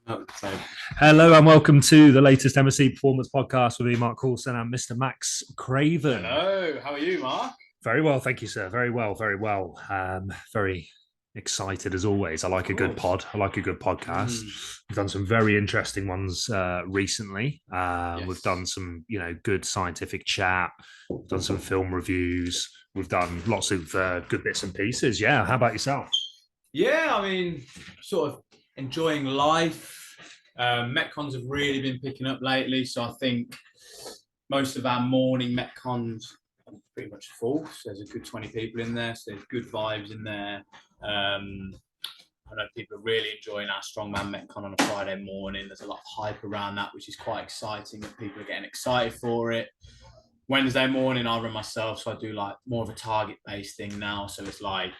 Oh, so, Hello and welcome to the latest MSC Performance Podcast with me, Mark Coulson, and Mr. Max Craven. hello, how are you, Mark? Very well, thank you, sir. Very well, very well. Very excited as always. I Of like a good course. pod. I like a good podcast. Mm, We've done some very interesting ones recently. We've done yes. some, good scientific chat. We've done some film reviews. We've done lots of good bits and pieces. Yeah. How about yourself? Yeah, I mean, sort of enjoying life. Metcons have really been picking up lately, so I think most of our morning Metcons are pretty much full. So there's a good 20 people in there, so there's good vibes in there. Um, I know people are really enjoying our Strongman Metcon on a Friday morning. There's a lot of hype around that, which is quite exciting, that people are getting excited for it. Wednesday morning, I run myself, so I do like more of a target based thing now. So it's like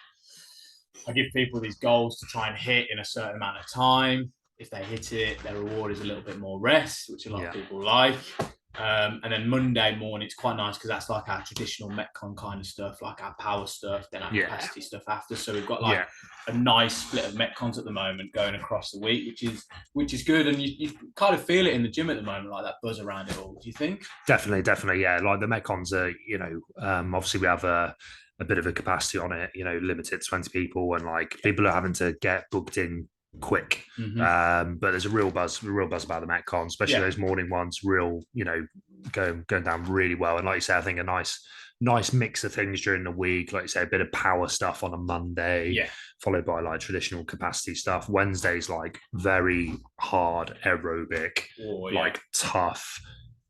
I give people these goals to try and hit in a certain amount of time. If they hit it, their reward is a little bit more rest, which a lot of Yeah. people like. And then Monday morning, it's quite nice because that's like our traditional Metcon kind of stuff, like our power stuff, then our Yeah. capacity stuff after. So we've got like Yeah. a nice split of Metcons at the moment going across the week, which is good. And you kind of feel it in the gym at the moment, like that buzz around it all. Do you think? Definitely, definitely, yeah. Like the Metcons are, obviously we have a bit of a capacity on it, limited to 20 people, and like people are having to get booked in quick. Mm-hmm. But there's a real buzz about the Metcons, especially Yeah. those morning ones, real, going down really well. And like you say, I think a nice mix of things during the week. Like you say, a bit of power stuff on a Monday, Yeah. followed by like traditional capacity stuff. Wednesday's like very hard aerobic, Oh, yeah. like tough,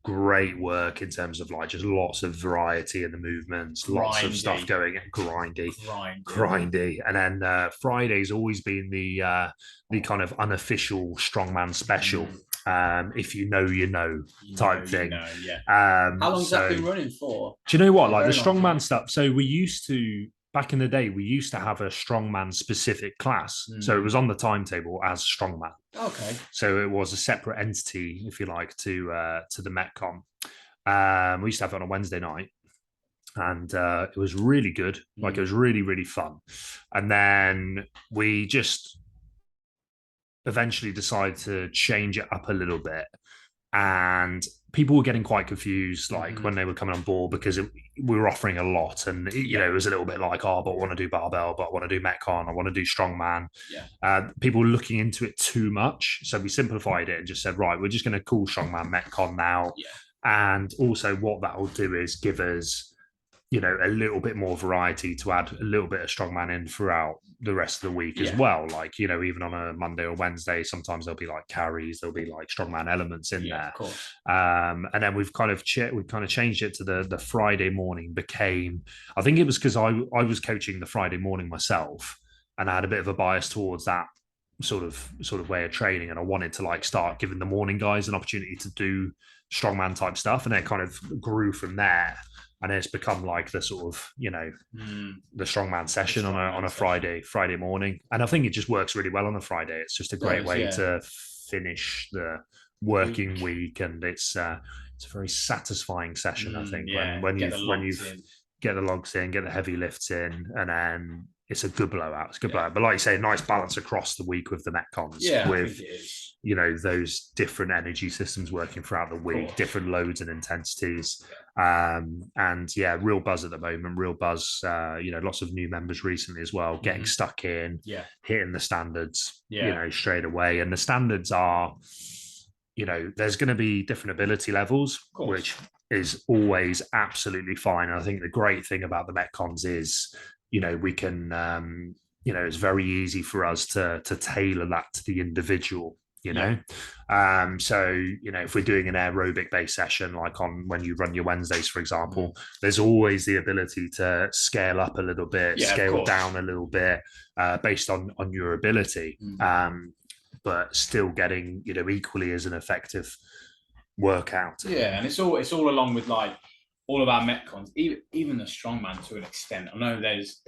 great work in terms of like just lots of variety in the movements, lots of stuff Grindy. going grindy, Grindy. grindy. And then Friday's always been the kind of unofficial strongman special. Mm. If you know, you know type thing. Yeah. How long's that So been running for? do you know what? A Like the very long strongman time. stuff. So we used to back in the day, we used to have a strongman specific class. So it Mm. was on the timetable as strongman. Okay. So it was a separate entity, if you like, to the Metcon. We used to have it on a Wednesday night, and it was really good. Like it Mm. was really really fun. And then we just eventually decided to change it up a little bit, and people were getting quite confused like Mm-hmm. when they were coming on board because we were offering a lot, and Yeah. it was a little bit like, oh, but I want to do barbell, but I want to do metcon, I want to do strongman. Yeah. People were looking into it too much, so we simplified it and just said, right, we're just going to call strongman metcon now. Yeah. And also what that will do is give us a little bit more variety to add a little bit of strongman in throughout the rest of the week as Yeah. well. Like, even on a Monday or Wednesday, sometimes there'll be like carries, there'll be like strongman elements in Yeah. there. Of course. And then we've kind of changed it to the Friday morning became, I think it was because I was coaching the Friday morning myself, and I had a bit of a bias towards that sort of way of training, and I wanted to like start giving the morning guys an opportunity to do strongman type stuff, and then it kind of grew from there, and it's become like the sort of the strongman The session on a strongman session. Friday morning, and I think it just works really well on a Friday. It's just a It great does. way Yeah. to finish the The working week. week, and it's a very satisfying session. I think Yeah. when Get the logs you've in. get the logs in, get the heavy lifts in, and then it's a good blowout. It's a good Yeah. blowout. But like you say, nice balance across the week with the Metcons, Yeah. I think with it is. those different energy systems working throughout the Of week, course. different loads and intensities. Yeah. And yeah, real buzz at the moment, real buzz. Lots of new members recently as well, getting Mm-hmm. stuck in, Yeah. hitting the standards, Yeah. straight away. And the standards are, there's going to be different ability levels, Of course. which is always absolutely fine. And I think the great thing about the Metcons is, we can, it's very easy for us to tailor that to the individual. Yeah. So if we're doing an aerobic based session, like on when you run your Wednesdays, for example, Mm. there's always the ability to scale up a little bit, Yeah. Of scale course. down a little bit, based on your ability. But still getting equally as an effective workout. Yeah, and it's all along with like all of our metcons, even the strongman to an extent. I know there's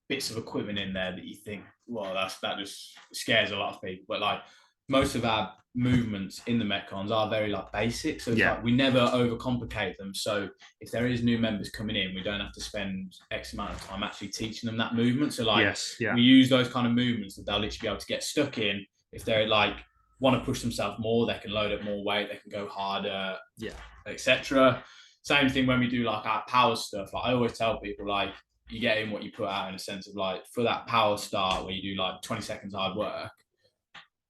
bits of equipment in there that you think, well, that just scares a lot of people. But like most of our movements in the metcons are very like basic, so it's like we never overcomplicate them. So if there is new members coming in, we don't have to spend X amount of time actually teaching them that movement. So like Yes, yeah, we use those kind of movements that they'll literally be able to get stuck in if they're like want to push themselves more, they can load up more weight, they can go harder, Yeah. etc. Same thing when we do like our power stuff. Like I always tell people, like you get in what you put out, in a sense of like for that power start where you do like 20 seconds hard work.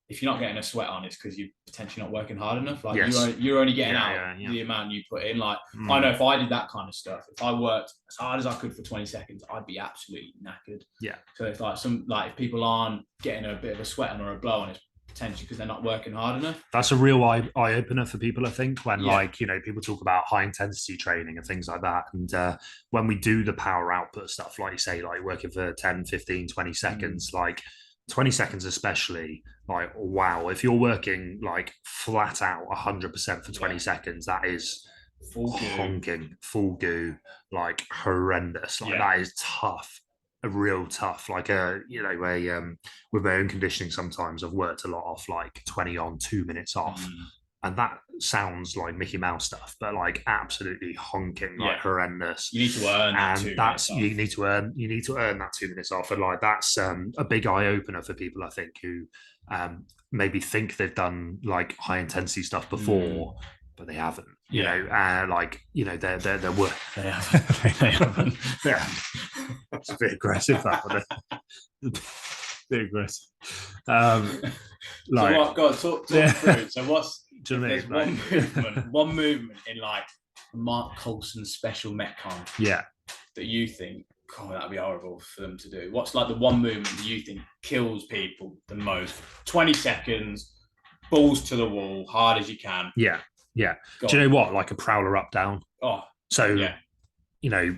If you're not getting a sweat on, it's because you're potentially not working hard enough. Like you're only getting out the amount you put in. Like I know if I did that kind of stuff, if I worked as hard as I could for 20 seconds, I'd be absolutely knackered. Yeah. So it's like if people aren't getting a bit of a sweat on or a blow on, it's potentially because they're not working hard enough. That's a real eye opener for people, I think, when like, you know, people talk about high intensity training and things like that. And when we do the power output stuff, like you say, like working for 10, 15, 20 seconds, like 20 seconds especially, like, wow, if you're working like flat out 100% for 20 seconds, that is full honking, full goo, like horrendous. Like that is tough. A real tough, like you know, with my own conditioning, sometimes I've worked a lot off like 20 on, 2 minutes off, and that sounds like Mickey Mouse stuff, but like absolutely honking, like horrendous. You need to earn that, and that's you need to earn that 2 minutes off, and like that's a big eye opener for people, I think, who maybe think they've done like high intensity stuff before. But they haven't, you know, like, you know, they're worth. They haven't. Yeah, it's a bit aggressive, that one. A bit aggressive. Like, so what? God, talk through. So what's there's one movement in like Mark Coulson's special Metcon? Yeah, that you think, oh, that'd be horrible for them to do. What's like the one movement that you think kills people the most? 20 seconds, balls to the wall, hard as you can. Yeah. Yeah. Do you know what? Like a prowler up down. Oh. So, you know,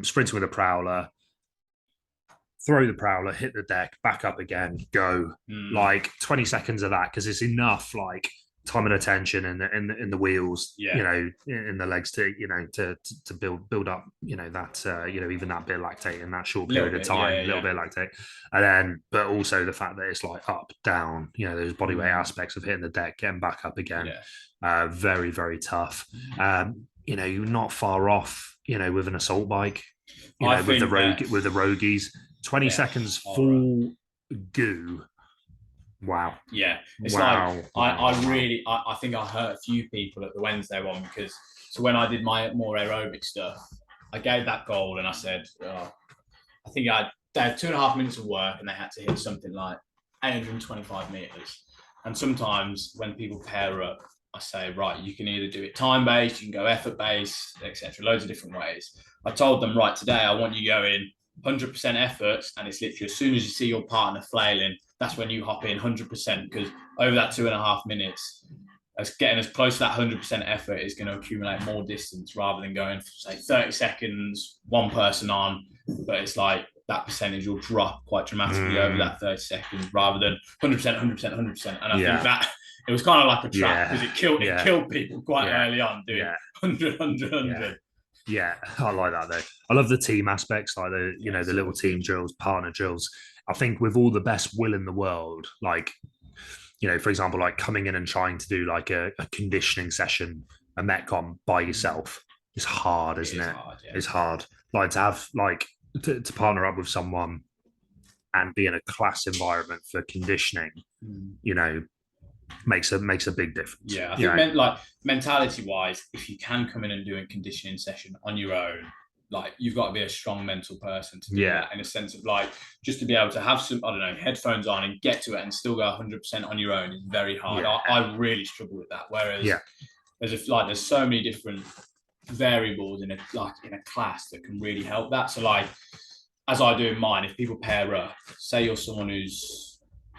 sprinting with a prowler, throw the prowler, hit the deck, back up again, go. Like 20 seconds of that, because it's enough like time and attention in the wheels, you know, in the legs to, you know, to build up, you know, that you know, even that bit of lactate in that short period of time, a little bit of lactate. And then but also the fact that it's like up, down, you know, those body weight aspects of hitting the deck, getting back up again. Very, very tough. You know, you're not far off, you know, with an assault bike, you know, with the rogies. 20 seconds full goo. Wow. Yeah. It's like I think I hurt a few people at the Wednesday one, because so when I did my more aerobic stuff, I gave that goal and I said, I think they had 2.5 minutes of work and they had to hit something like 825 meters. And sometimes when people pair up, I say, right, you can either do it time-based, you can go effort-based, etc. Loads of different ways. I told them, right, today I want you going 100% efforts, and it's literally as soon as you see your partner flailing, that's when you hop in 100%, because over that 2.5 minutes, getting as close to that 100% effort is going to accumulate more distance rather than going for, say, 30 seconds, one person on, but it's like that percentage will drop quite dramatically over that 30 seconds rather than 100%, 100%, 100%. And I think that it was kind of like a trap, because it killed people quite early on doing 100, 100, 100. Yeah, I like that though. I love the team aspects, like the, you know, the little team drills, partner drills. I think with all the best will in the world, like, you know, for example, like coming in and trying to do like a conditioning session, a Metcon by yourself, is hard, isn't it? It's hard. Like to have like to partner up with someone and be in a class environment for conditioning, you know, makes a big difference. Yeah, I think like mentality wise, if you can come in and do a conditioning session on your own, like you've got to be a strong mental person to do that, in a sense of like just to be able to have some, I don't know, headphones on and get to it and still go 100% on your own is very hard. I really struggle with that. Whereas there's so many different variables in a class that can really help that. So like as I do in mine, if people pair up, say you're someone who's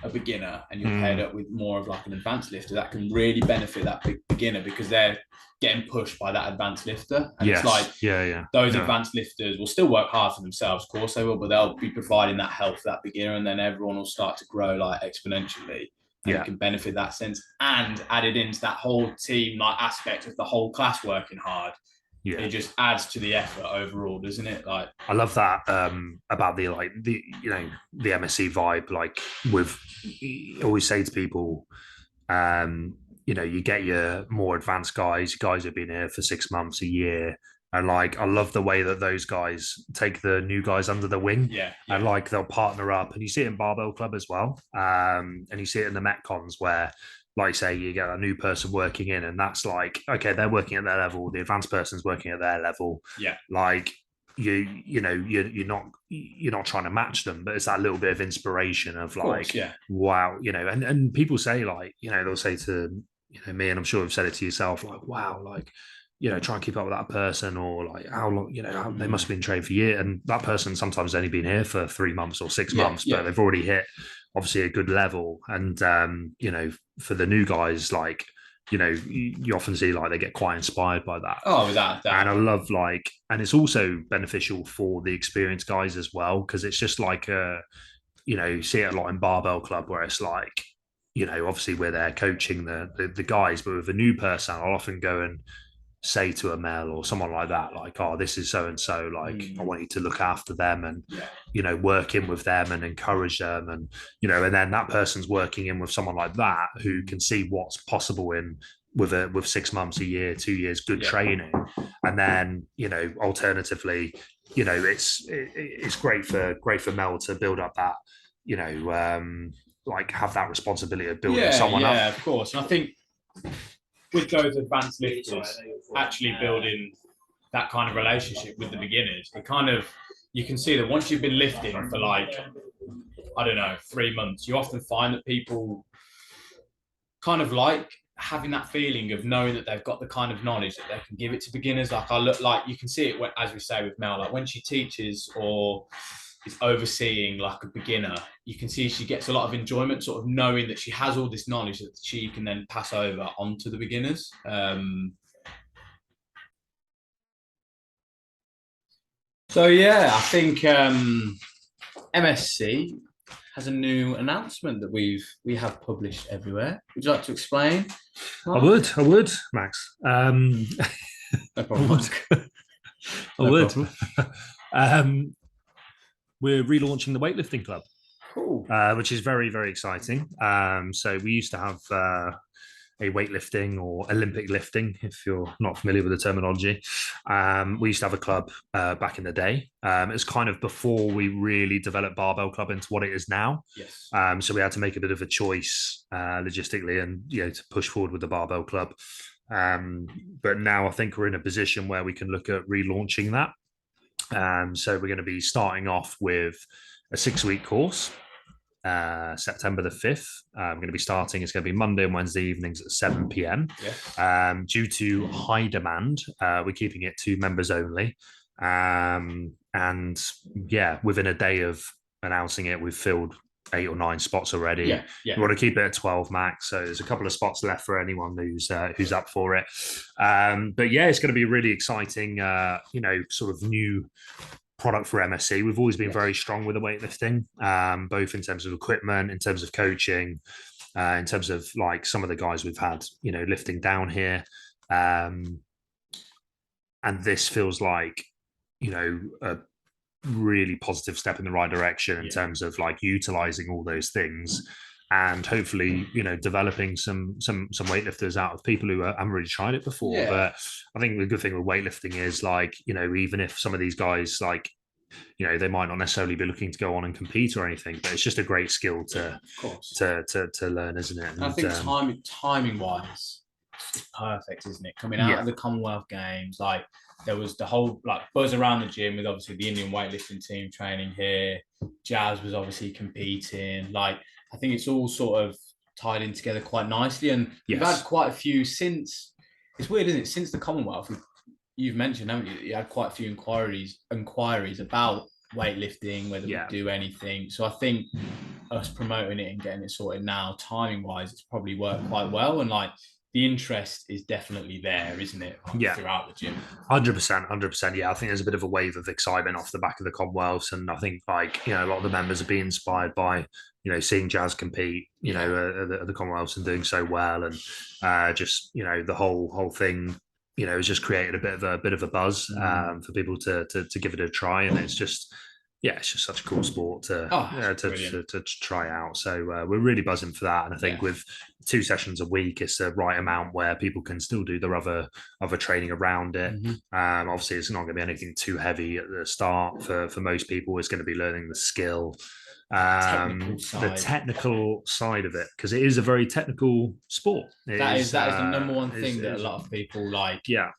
a beginner and you're paired up with more of like an advanced lifter, that can really benefit that beginner, because they're getting pushed by that advanced lifter. And it's like those advanced lifters will still work hard for themselves, of course they will, but they'll be providing that help for that beginner, and then everyone will start to grow like exponentially, and it can benefit that sense. And added into that whole team like aspect of the whole class working hard, it just adds to the effort overall, doesn't it? Like I love that about the you know, the MSC vibe. Like with, I always say to people, you know, you get your more advanced guys who've been here for 6 months, a year, And like, I love the way that those guys take the new guys under the wing, and like they'll partner up. And you see it in Barbell Club as well, and you see it in the Metcons where, like, say you get a new person working in, and that's like, okay, they're working at their level, the advanced person's working at their level, like you're not trying to match them, but it's that little bit of inspiration of like, wow, and people say, like, they'll say to me, and I'm sure you've said it to yourself, like, wow, like, try and keep up with that person, or like, how long, how, they must have been trained for years, and that person sometimes only been here for 3 months or 6 months, but they've already hit obviously a good level. And for the new guys, like, you often see like they get quite inspired by that. Oh, without doubt. And I love, like, and it's also beneficial for the experienced guys as well, because it's just like you see it a lot in Barbell Club where it's like, obviously we're there coaching the guys, but with a new person, I'll often go and say to a male or someone like that, like, oh, this is so and so, like, I want you to look after them and work in with them and encourage them, and and then that person's working in with someone like that who can see what's possible with 6 months, a year, 2 years good training. And then alternatively, it's great for Mel to build up that like have that responsibility of building someone up. Of course. And I think with those advanced lifters, actually building that kind of relationship with the beginners, it kind of, you can see that once you've been lifting for like, I don't know, 3 months, you often find that people kind of like having that feeling of knowing that they've got the kind of knowledge that they can give it to beginners. Like, I look, like, you can see it when, as we say with Mel, like when she teaches or is overseeing like a beginner, you can see she gets a lot of enjoyment sort of knowing that she has all this knowledge that she can then pass over onto the beginners. So yeah, I think MSC has a new announcement that we have published everywhere. Would you like to explain, Mark? I would, Max. No problem. I would. We're relaunching the Weightlifting Club, cool. Which is very, very exciting. So we used to have a weightlifting or Olympic lifting, if you're not familiar with the terminology. We used to have a club back in the day. It's kind of before we really developed Barbell Club into what it is now. Yes. So we had to make a bit of a choice logistically and to push forward with the Barbell Club. But now I think we're in a position where we can look at relaunching that. So we're going to be starting off with a 6-week course, September the 5th. I'm going to be starting. It's going to be Monday and Wednesday evenings at 7 p.m. Yeah. Due to high demand, we're keeping it to members only. And yeah, within a day of announcing it, we've filled 8 or 9 spots already. Yeah. We want to keep it at 12 max, so there's a couple of spots left for anyone who's up for it. But yeah, it's going to be really exciting, sort of new product for MSC. We've always been very strong with the weightlifting, both in terms of equipment, in terms of coaching, in terms of like some of the guys we've had, lifting down here. And this feels like, a really positive step in the right direction in terms of like utilizing all those things, and hopefully developing some weightlifters out of people who haven't really tried it before. But I think the good thing with weightlifting is like, even if some of these guys, like, they might not necessarily be looking to go on and compete or anything, but it's just a great skill to learn, isn't it? And I think timing wise, it's perfect, isn't it? Coming out of the Commonwealth Games, like, there was the whole like buzz around the gym with obviously the Indian weightlifting team training here. Jazz was obviously competing. Like, I think it's all sort of tied in together quite nicely. And you've had quite a few since. It's weird, isn't it? Since the Commonwealth, you've mentioned, haven't you? You had quite a few inquiries about weightlifting, whether we do anything. So I think us promoting it and getting it sorted now, timing wise, it's probably worked quite well. And like, the interest is definitely there, isn't it? Throughout the gym. 100%. Yeah, I think there's a bit of a wave of excitement off the back of the Commonwealths, and I think like a lot of the members are being inspired by seeing Jazz compete, at the Commonwealths and doing so well, and just the whole thing, has just created a bit of a buzz for people to give it a try, and it's just yeah, it's just such a cool sport to Brilliant. to try out. So we're really buzzing for that, and I think with 2 sessions a week, it's the right amount where people can still do their other training around it. Obviously, it's not going to be anything too heavy at the start for most people. It's going to be learning the skill, the technical side of it, because it is a very technical sport. That is the number one thing that a lot of people yeah,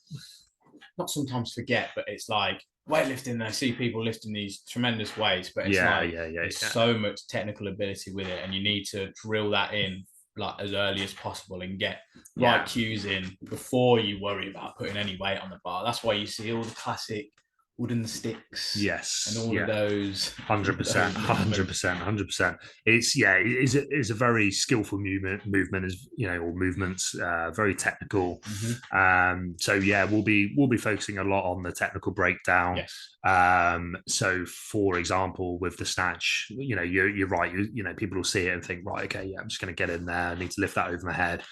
not sometimes forget, but it's like weightlifting. I see people lifting these tremendous weights, but it's there's so much technical ability with it, and you need to drill that in like as early as possible and get right cues in before you worry about putting any weight on the bar. That's why you see all the classic wooden sticks, and all of those. 100%. It's a very skillful movement is or movements, very technical. So we'll be focusing a lot on the technical breakdown. So for example, with the snatch, you're right, people will see it and think, right, okay, I'm just going to get in there, I need to lift that over my head.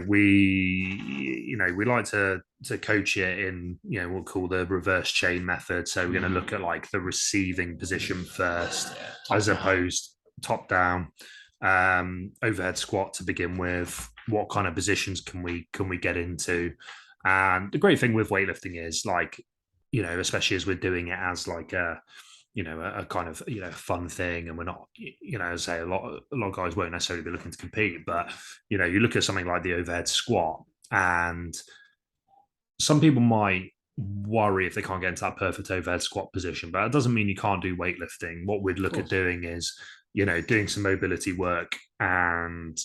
We like to coach it in what we'll call the reverse chain method. So we're going to look at like the receiving position first, as opposed top down. Overhead squat to begin with. What kind of positions can we get into? And the great thing with weightlifting is like, especially as we're doing it as like a kind of fun thing, and we're not as I say, a lot of guys won't necessarily be looking to compete, but you look at something like the overhead squat, and some people might worry if they can't get into that perfect overhead squat position, but that doesn't mean you can't do weightlifting. What we'd look at doing is doing some mobility work and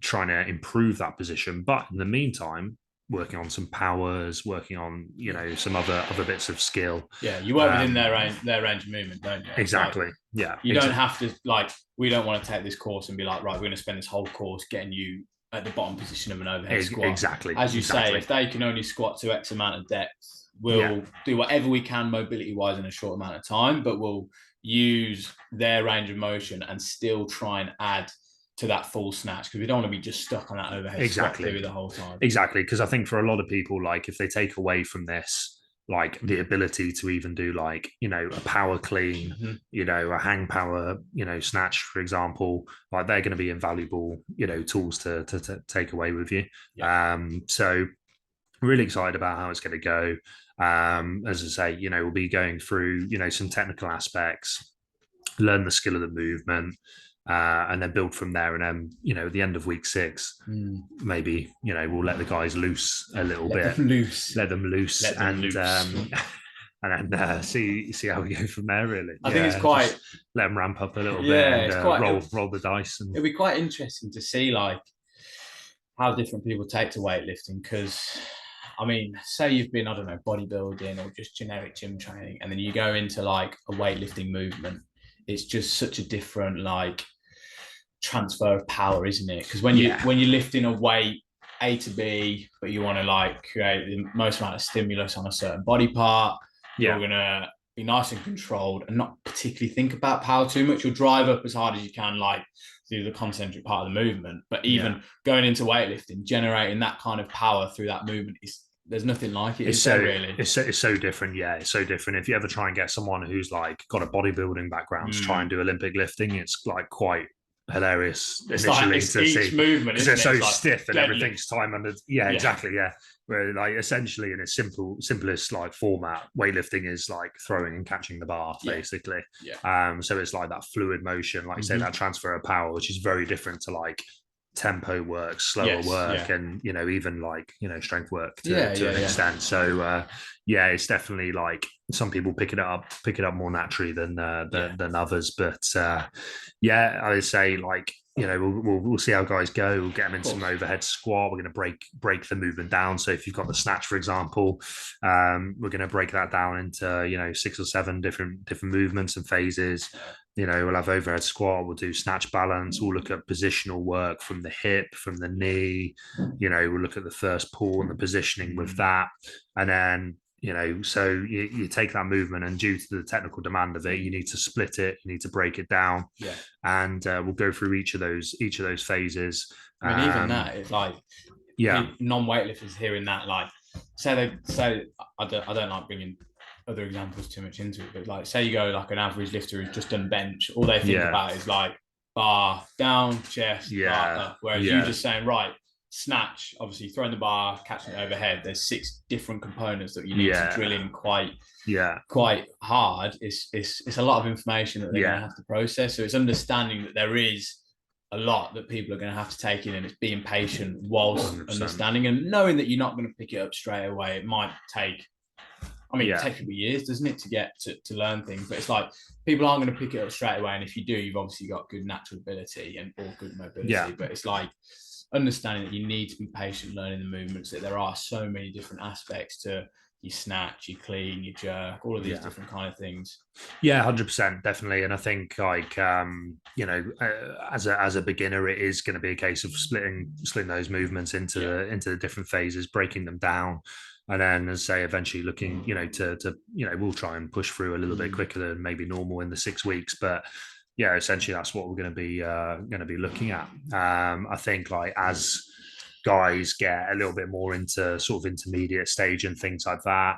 trying to improve that position, but in the meantime working on some powers, working on some other bits of skill. You work within their range of movement, don't you? Exactly. You don't have to, like, we don't want to take this course and be like, right, we're going to spend this whole course getting you at the bottom position of an overhead squat. Exactly. As you say, if they can only squat to X amount of depth, we'll do whatever we can mobility wise in a short amount of time, but we'll use their range of motion and still try and add to that full snatch, because we don't want to be just stuck on that overhead squat theory the whole time. Exactly, because I think for a lot of people, like if they take away from this, like the ability to even do like a power clean, a hang power, snatch, for example, like they're going to be invaluable, tools to take away with you. So really excited about how it's going to go. As I say, we'll be going through some technical aspects, learn the skill of the movement, and then build from there. And then, at the end of week 6, maybe, we'll let the guys loose a little bit. Let them loose. And then see how we go from there, really. I think it's quite... Let them ramp up a little bit and roll the dice. And it'll be quite interesting to see, like, how different people take to weightlifting, because... I mean, say you've been, I don't know, bodybuilding or just generic gym training, and then you go into like a weightlifting movement. It's just such a different like transfer of power, isn't it? Because when you're lifting a weight A to B, but you want to like create the most amount of stimulus on a certain body part, you're gonna be nice and controlled and not particularly think about power too much. You'll drive up as hard as you can, like through the concentric part of the movement. But even going into weightlifting, generating that kind of power through that movement there's nothing like it. It's so different. Yeah, it's so different. If you ever try and get someone who's like got a bodybuilding background to try and do Olympic lifting, it's like quite hilarious initially to see movement, because they're so stiff and deadlift. Everything's time under. Exactly. Where like essentially in a simplest like format, weightlifting is like throwing and catching the bar basically. So it's like that fluid motion, like say that transfer of power, which is very different to like tempo work, slower work, and even like strength work to an extent. So it's definitely like some people pick it up more naturally than others. But I would say like we'll see how guys go. We'll get them into some overhead squat. We're going to break the movement down. So if you've got the snatch, for example, we're going to break that down into 6 or 7 different movements and phases. We'll have overhead squat, we'll do snatch balance, we'll look at positional work from the hip, from the knee, we'll look at the first pull and the positioning with that. And then, so you take that movement, and due to the technical demand of it, you need to split it, you need to break it down. And we'll go through each of those phases. I mean, even that, it's like non-weightlifters hearing that, like, say I don't like bringing other examples too much into it, but like say you go like an average lifter who's just done bench, all they think about is like bar down, chest, bar up. Whereas you just saying, right, snatch, obviously throwing the bar, catching it overhead, there's 6 different components that you need to drill in quite hard. It's a lot of information that they're going to have to process. So it's understanding that there is a lot that people are going to have to take in, and it's being patient whilst 100%. Understanding and knowing that you're not going to pick it up straight away. It might take, it takes a few years, doesn't it, to get to learn things? But it's like people aren't going to pick it up straight away. And if you do, you've obviously got good natural ability and or good mobility. But it's like understanding that you need to be patient learning the movements, that there are so many different aspects to you snatch, you clean, you jerk, all of these different kind of things. 100%, definitely. And I think like as a beginner, it is going to be a case of splitting those movements into the different phases, breaking them down, and then, as say, eventually looking to we'll try and push through a little bit quicker than maybe normal in the 6 weeks, but essentially that's what we're going to be looking at. I think like as guys get a little bit more into sort of intermediate stage and things like that,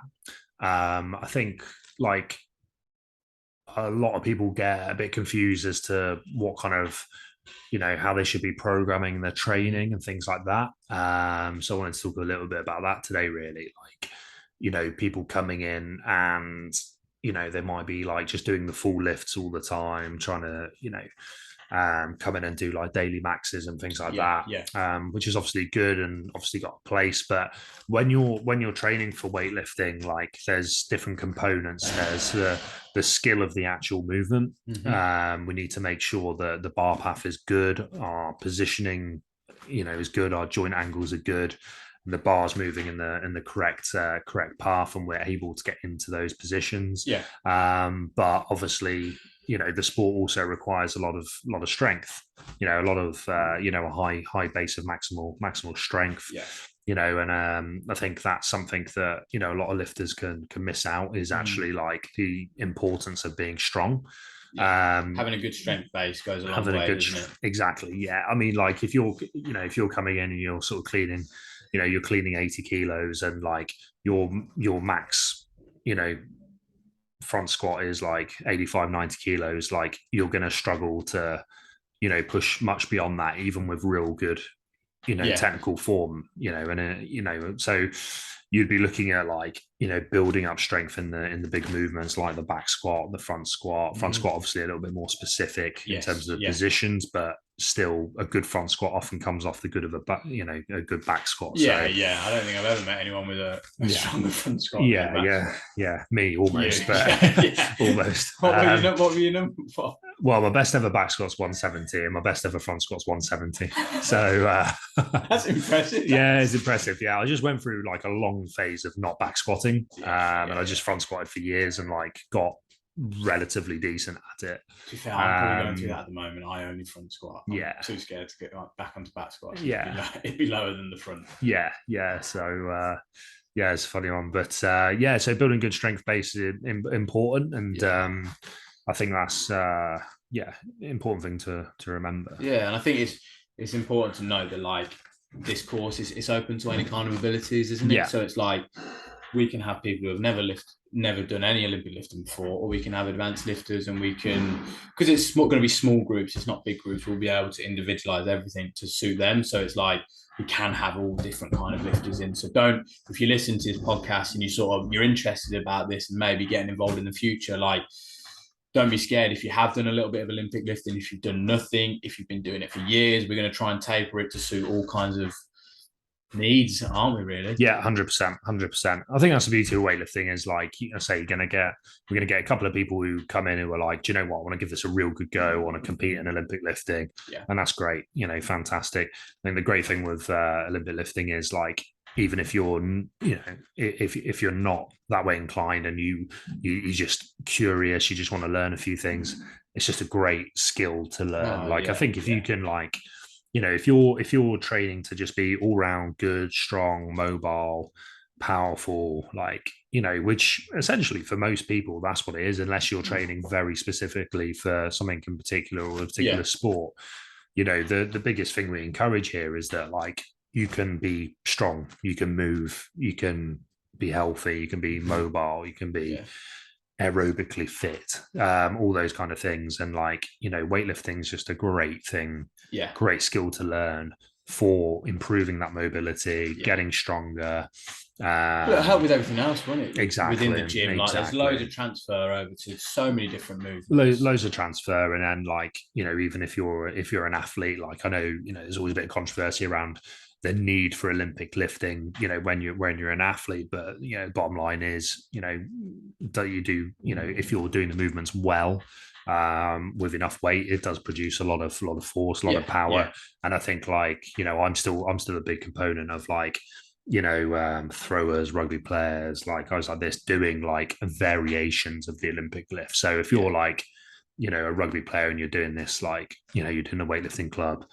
I think like a lot of people get a bit confused as to what kind of how they should be programming their training and things like that. So I wanted to talk a little bit about that today, really. Like people coming in and they might be like just doing the full lifts all the time, trying to come in and do like daily maxes and things like that, which is obviously good and obviously got a place. But when you're training for weightlifting, like there's different components. There's the skill of the actual movement. We need to make sure that the bar path is good, our positioning is good, our joint angles are good, the bar's moving in the correct path, and we're able to get into those positions. But obviously the sport also requires a lot of strength, a lot of a high base of maximal strength. And I think that's something that a lot of lifters can miss out, is actually like the importance of being strong. Having a good strength base goes a long way, doesn't it? Exactly. I mean, like if you're coming in and you're sort of cleaning, you're cleaning 80 kilos and like your max front squat is like 85, 90 kilos, like you're going to struggle to push much beyond that, even with real good technical form, so you'd be looking at like building up strength in the big movements like the back squat, the front squat. Squat obviously a little bit more specific in terms of the positions, but still a good front squat often comes off the good of a good back squat. I don't think I've ever met anyone with a stronger front squat. Me almost, almost. What were your number for? Well, my best ever back squat's 170 and my best ever front squat's 170. So that's impressive. It's impressive. I just went through like a long phase of not back squatting, and I just front squatted for years and like got relatively decent at it. To be fair, I'm probably going through that at the moment. I only front squat. I'm too scared to get back onto back squat. It'd be lower than the front. So it's a funny one, but so building good strength base is important, and I think that's important thing to remember. And I think it's important to note that like this course is open to any kind of abilities, isn't it? So it's like we can have people who have never done any Olympic lifting before, or we can have advanced lifters, and we can, because it's not going to be small groups, it's not big groups, we'll be able to individualize everything to suit them. So it's like we can have all different kind of lifters in. So if you listen to this podcast and you're interested about this and maybe getting involved in the future, like don't be scared if you have done a little bit of Olympic lifting, if you've done nothing, if you've been doing it for years. We're going to try and taper it to suit all kinds of needs, aren't we, really? 100%. I think that's the beauty of weightlifting, is like, we're going to get a couple of people who come in who are like, do you know what, I want to give this a real good go, I want to compete in Olympic lifting. And that's great, fantastic. I think the great thing with Olympic lifting is like, even if you're if you're not that way inclined and you're just curious, you just want to learn a few things, it's just a great skill to learn. I think if you can like, if you're training to just be all round good, strong, mobile, powerful, like, which essentially for most people that's what it is, unless you're training very specifically for something in particular or a particular sport. The biggest thing we encourage here is that like you can be strong, you can move, you can be healthy, you can be mobile, you can be Yeah. aerobically fit, all those kind of things. And like, weightlifting is just a great thing, Yeah. great skill to learn for improving that mobility, Yeah. getting stronger. It'll help with everything else, won't it? Exactly. Within the gym, like there's Exactly. loads of transfer over to so many different movements. Loads of transfer, and then like, even if you're an athlete, like I know, there's always a bit of controversy around the need for Olympic lifting, when you're an athlete, but bottom line is, that you do, if you're doing the movements well, with enough weight, it does produce a lot of force, a lot of power. And I think like, I'm still a big component of like, throwers, rugby players, like guys like this doing like variations of the Olympic lift. So if you're like, a rugby player and you're doing this, like, you're doing a weightlifting club,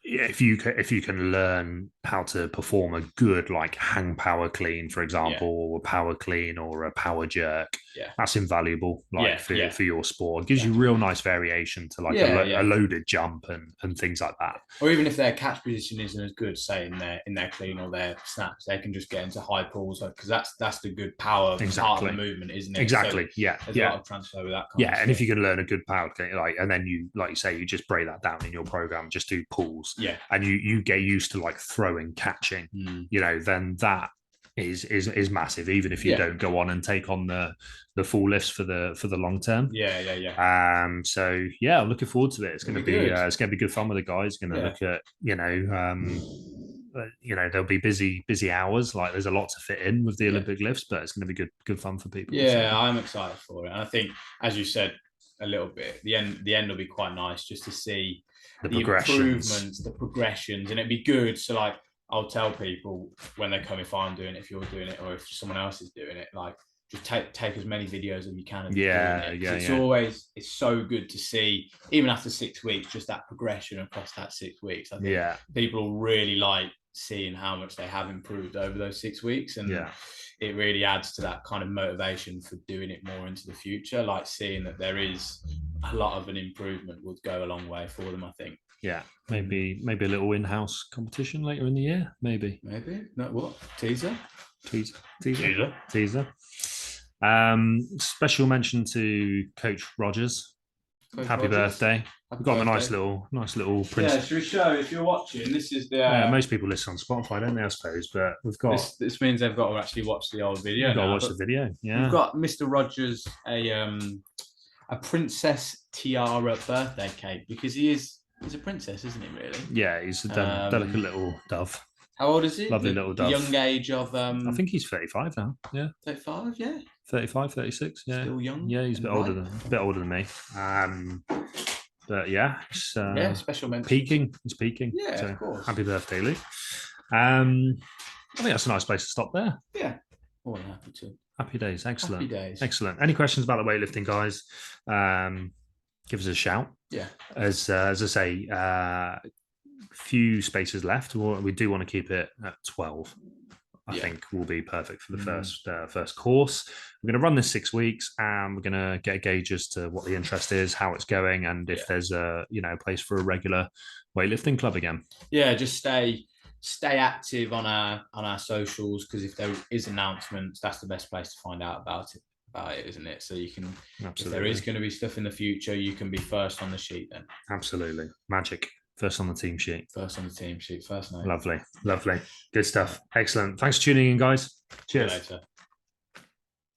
if you can learn how to perform a good like hang power clean, for example, or a power clean or a power jerk, that's invaluable, like for your sport. It gives you real nice variation to like a loaded jump and things like that. Or even if their catch position isn't as good, say in their clean or their snaps, they can just get into high pulls, because that's the good power part of the movement, isn't it? Exactly. So there's a lot of transfer with that. And if you can learn a good power clean, like, and then you, like you say, you just break that down in your program, just do pulls, and you get used to like throwing, catching, then that is massive, even if you don't go on and take on the full lifts for the long term. So I'm looking forward to it. It's going to be good fun with the guys. Going to look at there'll be busy hours. Like there's a lot to fit in with the Olympic lifts, but it's going to be good fun for people. I'm excited for it. And I think, as you said a little bit, the end will be quite nice just to see the improvements, the progressions, and it'd be good. So like, I'll tell people when they come, if I'm doing it, if you're doing it, or if someone else is doing it, like just take as many videos as you can of it's so good to see, even after 6 weeks, just that progression across that 6 weeks. I think people really like seeing how much they have improved over those 6 weeks, and it really adds to that kind of motivation for doing it more into the future. Like seeing that there is a lot of an improvement would go a long way for them, I think. Maybe a little in-house competition later in the year. Maybe. No, what? Teaser. Special mention to Coach Rogers. Happy birthday. We've got a nice little print. Should we show, if you're watching, this is the most people listen on Spotify, don't they, I suppose, but we've got this means they've got to actually watch the old video. You've got to watch the video. We've got Mr. Rogers a princess tiara birthday cake, because he's a princess, isn't he, really? Yeah, he's a delicate little dove. How old is he? Lovely little dove. Young age of I think he's 35 now. 35, 35, 36, Still young. He's a bit older than me. But special mention. He's peaking. So, of course. Happy birthday, Luke. I think that's a nice place to stop there. More than happy to. Happy days. Excellent. Happy days. Excellent. Any questions about the weightlifting, guys? Give us a shout. As I say, few spaces left. We do want to keep it at 12. I think will be perfect for the first course. We're going to run this 6 weeks, and we're going to get a gauge as to what the interest is, how it's going, and if there's a place for a regular weightlifting club again. Just stay active on our socials, because if there is announcements, that's the best place to find out about it, isn't it? So you can, if there is going to be stuff in the future, you can be first on the sheet then. Absolutely. Magic. First on the team sheet. First name. Lovely. Good stuff. Excellent. Thanks for tuning in, guys. Cheers. See you later.